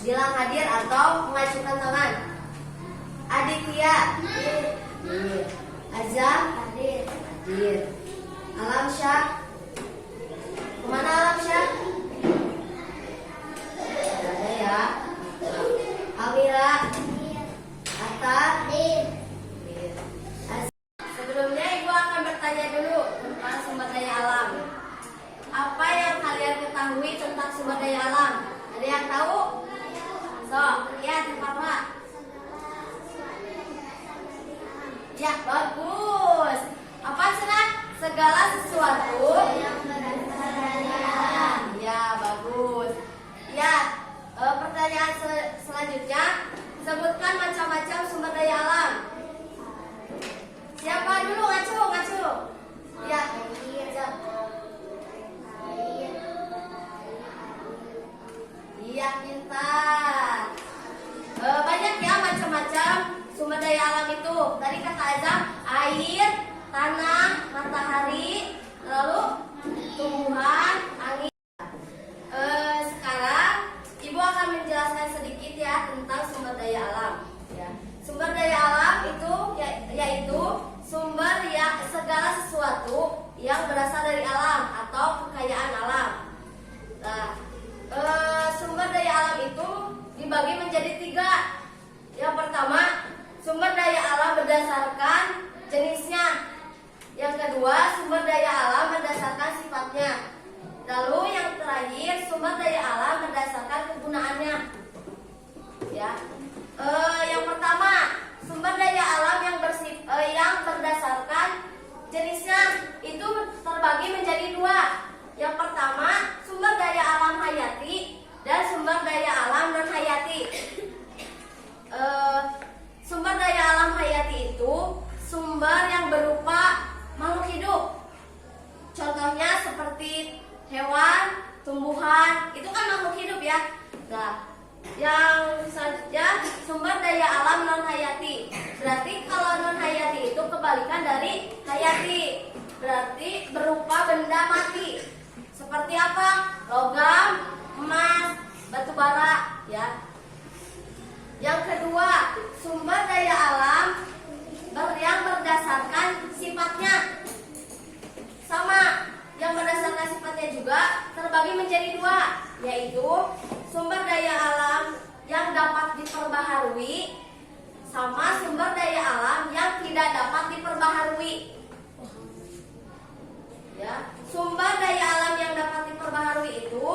bilang hadir atau mengajukan tangan. Aditya hadir. Azam hadir. Alamsyah, kemana Alamsyah? Ada ya. Amira, Atta hadir. Sebelumnya Ibu akan bertanya dulu tentang sumber daya alam. Apa yang kalian ketahui tentang sumber daya alam? Ada yang tahu? So, lihat Pak. Ya, bagus. Apa senang? Segala sesuatu yang berdasar dari alam. Ya, bagus. Ya, pertanyaan selanjutnya, sebutkan macam-macam sumber daya alam. Siapa dulu ngacu? Ya, iya pintar. Banyak ya macam-macam sumber daya alam itu. Tadi kata Azam, air, tanah, matahari, lalu tumbuhan, angin. Sekarang Ibu akan menjelaskan sedikit ya tentang sumber daya alam. Ya. Sumber daya alam itu yaitu sumber yang segala sesuatu yang berasal dari alam atau kekayaan alam. Nah, sumber daya alam itu dibagi menjadi 3. Yang pertama, sumber daya alam berdasarkan jenisnya. Yang kedua, sumber daya alam berdasarkan sifatnya. Lalu yang terakhir, sumber daya alam berdasarkan kegunaannya. Ya. Yang pertama, sumber daya alam yang berdasarkan jenisnya itu terbagi menjadi 2. Yang pertama, sumber daya alam hayati dan sumber daya alam non hayati. Sumber daya alam hayati itu sumber yang berupa makhluk hidup. Contohnya seperti hewan, tumbuhan, itu kan makhluk hidup ya. Nah, yang selanjutnya sumber daya alam non hayati. Berarti kalau non hayati itu kebalikan dari hayati. Berarti berupa benda mati. Seperti apa? Logam, emas, batu bara, ya. Yang kedua, sumber daya alam yang berdasarkan sifatnya. Sama, yang berdasarkan sifatnya juga terbagi menjadi 2, yaitu sumber daya alam yang dapat diperbaharui sama sumber daya alam yang tidak dapat diperbaharui. Ya, sumber daya alam yang dapat diperbaharui itu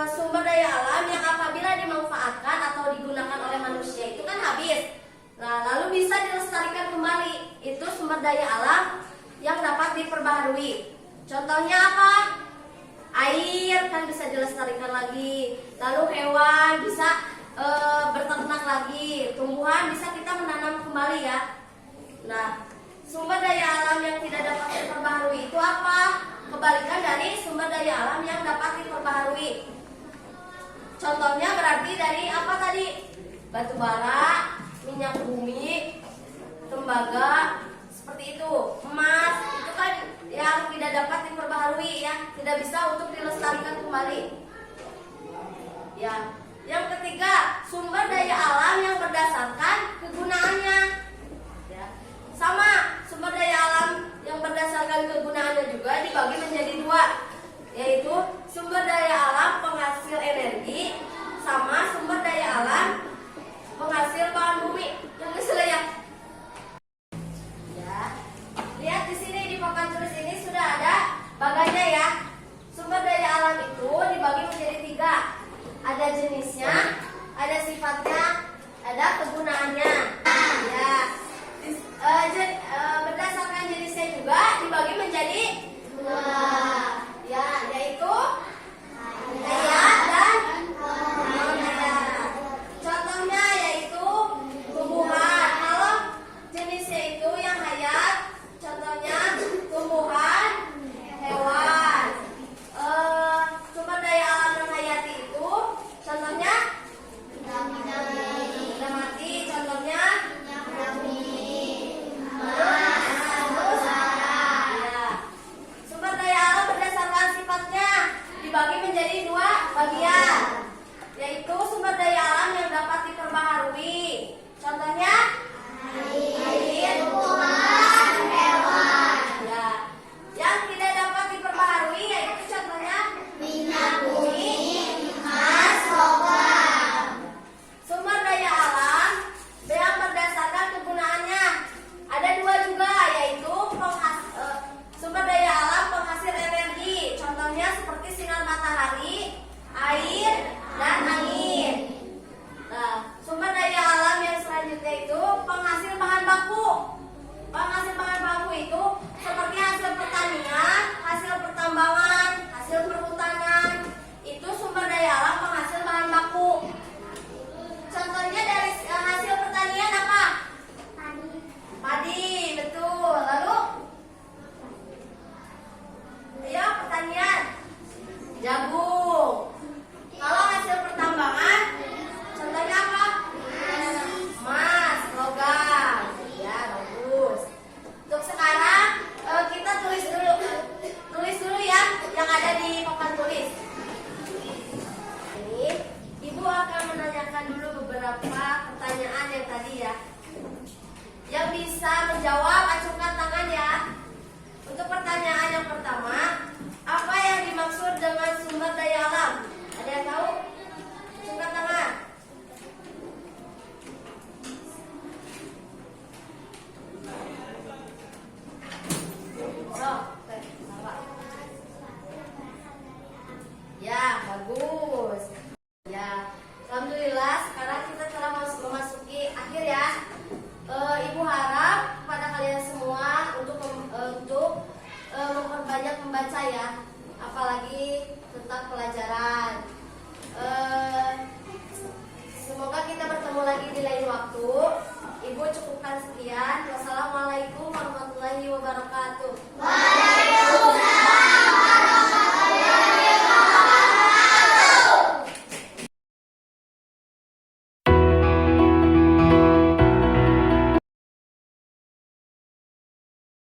sumber daya alam yang apabila dimanfaatkan atau digunakan oleh manusia itu kan habis. Nah, lalu bisa dilestarikan kembali. Itu sumber daya alam yang dapat diperbaharui. Contohnya apa? Air kan bisa dilestarikan lagi. Lalu hewan bisa berternak lagi. Tumbuhan bisa kita menanam kembali ya. Nah, sumber daya alam yang tidak dapat diperbaharui itu apa? Kebalikan dari sumber daya alam yang dapat diperbaharui. Contohnya berarti dari apa tadi? Batu bara, minyak bumi, tembaga, seperti itu. Emas, itu kan yang tidak dapat diperbaharui ya, tidak bisa untuk dilestarikan kembali. Ya, yang ketiga, sumber daya alam yang berdasarkan kegunaannya. Ya. Sama, sumber daya alam yang berdasarkan kegunaannya juga dibagi menjadi 2, yaitu sumber daya alam penghasil energi sama sumber daya alam penghasil bahan bumi. Yang keselaya. Ya. Lihat di sini di papan tulis ini sudah ada bagannya ya. Sumber daya alam itu dibagi menjadi 3. Ada jenisnya, ada sifatnya, ada kegunaannya. Ya. Berdasarkan jenisnya juga dibagi menjadi 2. Ya, yaitu daya dan non daya. Contohnya yaitu tumbuhan. Kalau jenisnya itu yang hayat, contohnya tumbuhan, hewan. Sumber daya alam non hayati itu contohnya benda mati, contohnya bisa menjawab, acungkan tangan ya. Untuk pertanyaan yang pertama, apa yang dimaksud dengan sumber daya alam? Ada yang tahu? Acungkan tangan. Ya, bagus. Ya, alhamdulillah sekarang kita telah memasuki akhir ya. Ibu harap pada kalian semua untuk memperbanyak membaca ya, apalagi tentang pelajaran.